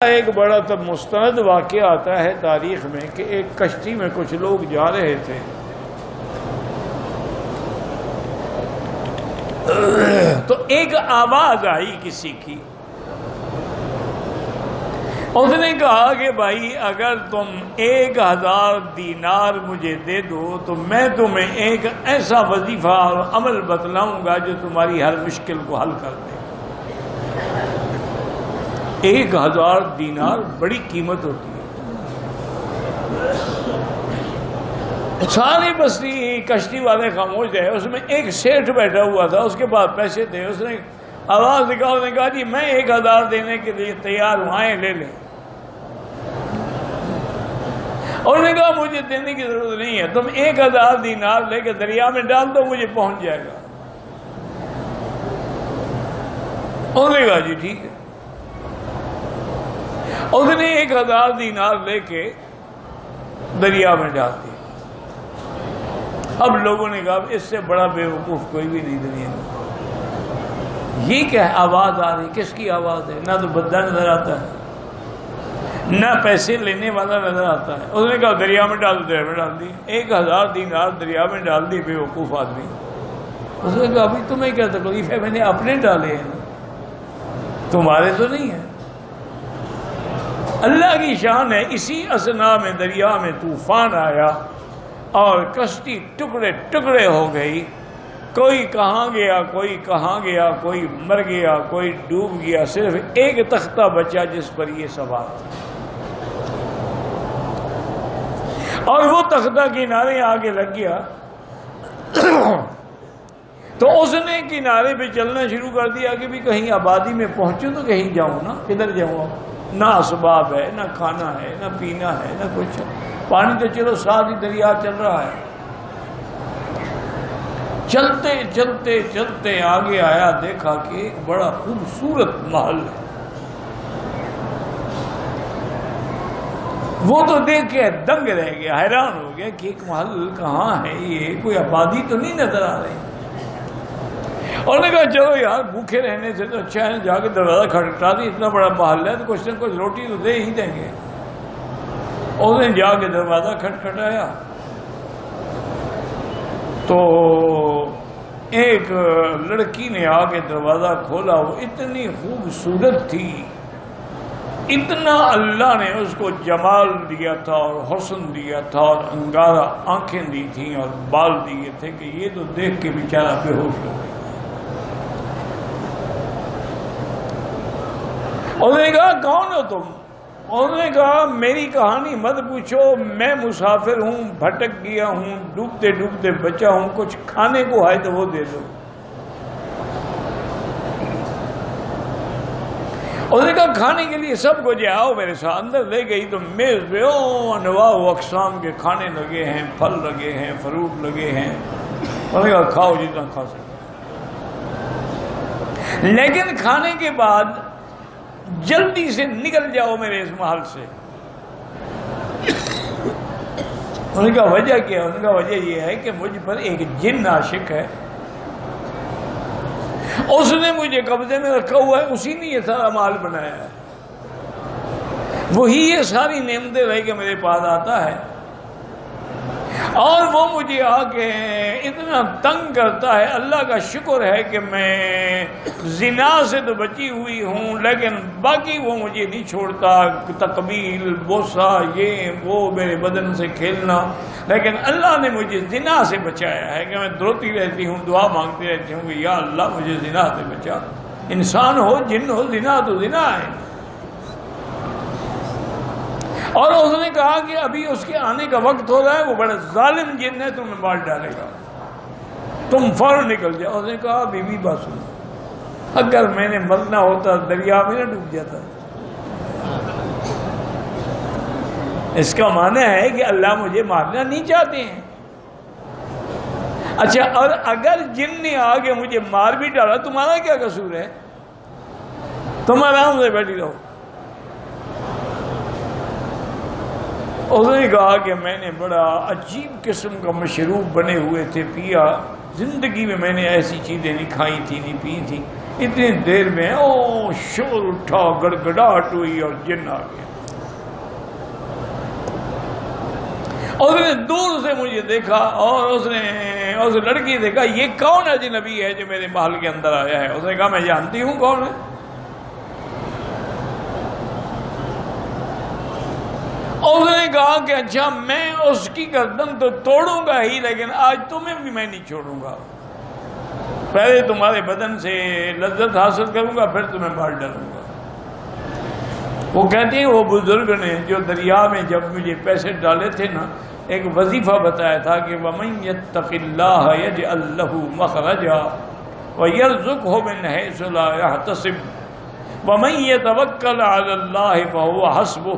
ایک بڑا تب مستند واقعہ آتا ہے تاریخ میں کہ ایک کشتی میں کچھ لوگ جا رہے تھے، تو ایک آواز آئی کسی کی، اس نے کہا کہ بھائی اگر تم 1000 دینار مجھے دے دو تو میں تمہیں ایک ایسا وظیفہ اور عمل بتلاؤں گا جو تمہاری ہر مشکل کو حل کر دے۔ 1000 دینار بڑی قیمت ہوتی ہے۔ ساری بستی کشتی والے خاموش گئے، اس میں ایک سیٹھ بیٹھا ہوا تھا، اس کے پاس پیسے تھے، اس نے آواز نکالا، اس نے کہا جی میں 1000 دینے کے لیے تیار ہوں، آئیں لے لیں۔ اور نے کہا مجھے دینے کی ضرورت نہیں ہے، تم 1000 دینار لے کے دریا میں ڈال دو، مجھے پہنچ جائے گا۔ انہوں نے کہا جی ٹھیک ہے۔ اس نے 1000 دینار لے کے دریا میں ڈال دیا۔ اب لوگوں نے کہا اس سے بڑا بیوقوف کوئی بھی نہیں دنیا میں۔ یہ کیا آواز آ رہی، کس کی آواز ہے؟ نہ تو بندہ نظر آتا ہے، نہ پیسے لینے والا نظر آتا ہے۔ اس نے کہا دریا میں ڈال دو، دریا میں ڈال دی۔ 1000 دینار دریا میں ڈال دی بیوقوف آدمی۔ اس نے کہا ابھی تمہیں کیا تکلیف ہے، میں نے اپنے ڈالے ہیں، تمہارے تو نہیں ہیں۔ اللہ کی شان ہے، اسی اثنا میں دریا میں طوفان آیا اور کشتی ٹکڑے ٹکڑے ہو گئی، کوئی کہاں گیا، کوئی کہاں گیا، کوئی مر گیا، کوئی ڈوب گیا، صرف ایک تختہ بچا جس پر یہ سوار تھا، اور وہ تختہ کنارے آگے لگ گیا۔ تو اس نے کنارے پہ چلنا شروع کر دیا کہ بھی کہیں آبادی میں پہنچوں تو کہیں جاؤں نا، کدھر جاؤں؟ نہ اسباب ہے، نہ کھانا ہے، نہ پینا ہے، نہ کچھ ہے۔ پانی تو چلو ساتھ ہی دریا چل رہا ہے۔ چلتے چلتے چلتے آگے آیا، دیکھا کہ ایک بڑا خوبصورت محل ہے۔ وہ تو دیکھ کے دنگ رہ گیا، حیران ہو گیا کہ ایک محل کہاں ہے، یہ کوئی آبادی تو نہیں نظر آ رہی۔ اور نے کہا چلو یار بھوکے رہنے سے تو اچھا ہے، جا کے دروازہ کھٹکھٹا دی، اتنا بڑا محل ہے تو کچھ نہ کچھ روٹی تو دے ہی دیں گے۔ اس نے جا کے دروازہ کھٹکھٹایا تو ایک لڑکی نے آ کے دروازہ کھولا، وہ اتنی خوبصورت تھی، اتنا اللہ نے اس کو جمال دیا تھا اور حسن دیا تھا اور انگارہ آنکھیں دی تھیں اور بال دیے تھے کہ یہ تو دیکھ کے بیچارہ بے ہوش ہو گیا۔ انہوں نے کہا کون ہو تم؟ انہوں نے کہا میری کہانی مت پوچھو، میں مسافر ہوں، بھٹک گیا ہوں، ڈوبتے ڈوبتے بچا ہوں، کچھ کھانے کو ہے تو وہ دے دو۔ انہوں نے کہا کھانے کے لیے سب کو جائے، آؤ میرے ساتھ۔ اندر لے گئی تو میز پہ انواع و اقسام کے کھانے لگے ہیں، پھل لگے ہیں، فروٹ لگے ہیں۔ انہوں نے کہا کھاؤ جتنا کھا سکتے، لیکن کھانے کے بعد جلدی سے نکل جاؤ میرے اس محل سے۔ انہوں نے کہا وجہ کیا؟ انہوں نے کہا وجہ یہ ہے کہ مجھ پر ایک جن عاشق ہے، اس نے مجھے قبضے میں رکھا ہوا ہے، اسی نے یہ سارا مال بنایا ہے، وہی یہ ساری نعمتیں رہ کے میرے پاس آتا ہے، اور وہ مجھے آ کے اتنا تنگ کرتا ہے۔ اللہ کا شکر ہے کہ میں زنا سے تو بچی ہوئی ہوں، لیکن باقی وہ مجھے نہیں چھوڑتا، تقبیل، بوسہ، یہ وہ، میرے بدن سے کھیلنا، لیکن اللہ نے مجھے زنا سے بچایا ہے کہ میں روتی رہتی ہوں، دعا مانگتی رہتی ہوں کہ یا اللہ مجھے زنا سے بچا۔ انسان ہو جن ہو، زنا تو زنا ہے۔ اور اس نے کہا کہ ابھی اس کے آنے کا وقت ہو رہا ہے، وہ بڑا ظالم جن ہے، تمہیں مار ڈالے گا، تم فوراً نکل جاؤ۔ اس نے کہا بی بی بات سنو، اگر میں نے مرنا ہوتا دریا میں نہ ڈوب جاتا۔ اس کا معنی ہے کہ اللہ مجھے مارنا نہیں چاہتے ہیں۔ اچھا، اور اگر جن نے آگے مجھے مار بھی ڈالا، تمہارا کیا قصور ہے؟ تم آرام سے بیٹھی رہو۔ اس نے کہا کہ میں نے بڑا عجیب قسم کا مشروب بنے ہوئے تھے، پیا، زندگی میں نے ایسی چیزیں نہیں کھائی تھی، نہیں پی تھی، اتنی دیر میں او شور اٹھا، گڑگڑاہٹ ہوئی اور جن آ گیا. اس نے دور سے مجھے دیکھا اور اس نے اس لڑکی دیکھا، یہ کون اجنبی ہے جو میرے محل کے اندر آیا ہے؟ اس نے کہا میں جانتی ہوں کون ہے. اس نے کہا کہ اچھا میں اس کی گردن تو توڑوں گا ہی، لیکن آج تمہیں بھی میں نہیں چھوڑوں گا. پہلے تمہارے بدن سے لذت حاصل کروں گا، پھر تمہیں مار ڈالوں گا. وہ کہتے ہیں وہ بزرگ نے جو دریا میں جب مجھے پیسے ڈالے تھے نا، ایک وظیفہ بتایا تھا کہ وَمَن يَتَّقِ اللَّهَ يَجْعَل لَّهُ مَخْرَجًا وَيَرْزُقْهُ مِنْ حَيْثُ لَا يَحْتَسِبُ وَمَن يَتَوَكَّلْ عَلَى اللَّهِ فَهُوَ حَسْبُهُ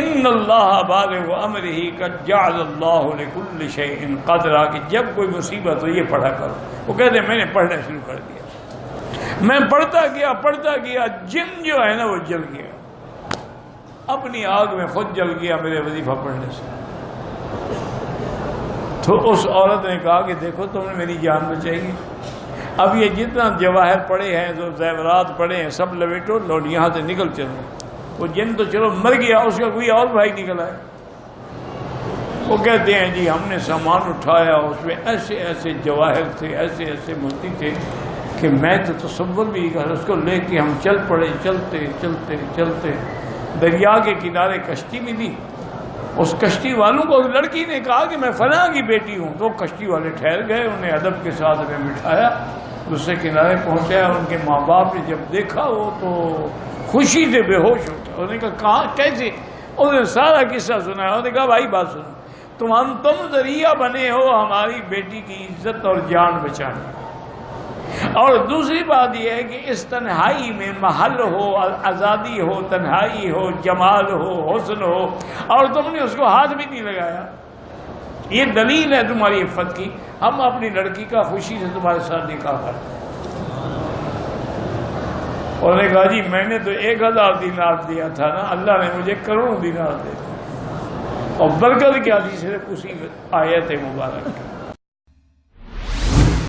إِنَّ اللَّهَ بَالِغُ أَمْرِهِ قَدْ جَعَلَ اللَّهُ لِكُلِّ شَيْءٍ قَدْرًا. کہ جب کوئی مصیبت ہو یہ پڑھا کرو. وہ کہتے ہیں میں نے پڑھنا شروع کر دیا، میں پڑھتا گیا، جن جو ہے نا وہ جل گیا، اپنی آگ میں خود جل گیا میرے وظیفہ پڑھنے سے. تو اس عورت نے کہا کہ دیکھو تم نے میری جان بچائی. اب یہ جتنا جواہر پڑے ہیں، جو زیورات پڑے ہیں، سب لپیٹو، لو یہاں سے نکل چلو. وہ جن تو چلو مر گیا، اس کا کوئی اور بھائی نکل آئے. وہ کہتے ہیں جی ہم نے سامان اٹھایا، اس میں ایسے ایسے جواہر تھے، ایسے ایسے موتی تھے کہ میں تو تصور بھی نہیں کر. اس کو لے کے ہم چل پڑے، چلتے چلتے چلتے دریا کے کنارے کشتی بھی دی. اس کشتی والوں کو اس لڑکی نے کہا کہ میں فلاں کی بیٹی ہوں. تو کشتی والے ٹھہر گئے، انہیں ادب کے ساتھ ہمیں بٹھایا، دوسرے کنارے پہنچایا. ان کے ماں باپ نے جب دیکھا وہ تو خوشی سے بے ہوش ہو گیا. انہوں نے کہا کہاں کیسے؟ انہوں نے سارا قصہ سنایا. انہوں نے کہا بھائی بات سنو، تم ذریعہ بنے ہو ہماری بیٹی کی عزت اور جان بچانے. اور دوسری بات یہ ہے کہ اس تنہائی میں محل ہو، آزادی ہو، تنہائی ہو، جمال ہو، حسن ہو، اور تم نے اس کو ہاتھ بھی نہیں لگایا. یہ دلیل ہے تمہاری عفت کی. ہم اپنی لڑکی کا خوشی سے تمہارے ساتھ نکاح کرتے ہیں. انہوں نے کہا جی میں نے تو 1000 دینار دیا تھا نا، اللہ نے مجھے کروڑوں دینار دے دیا. اور برکت کیا تھی صرف اسی آیت مبارک.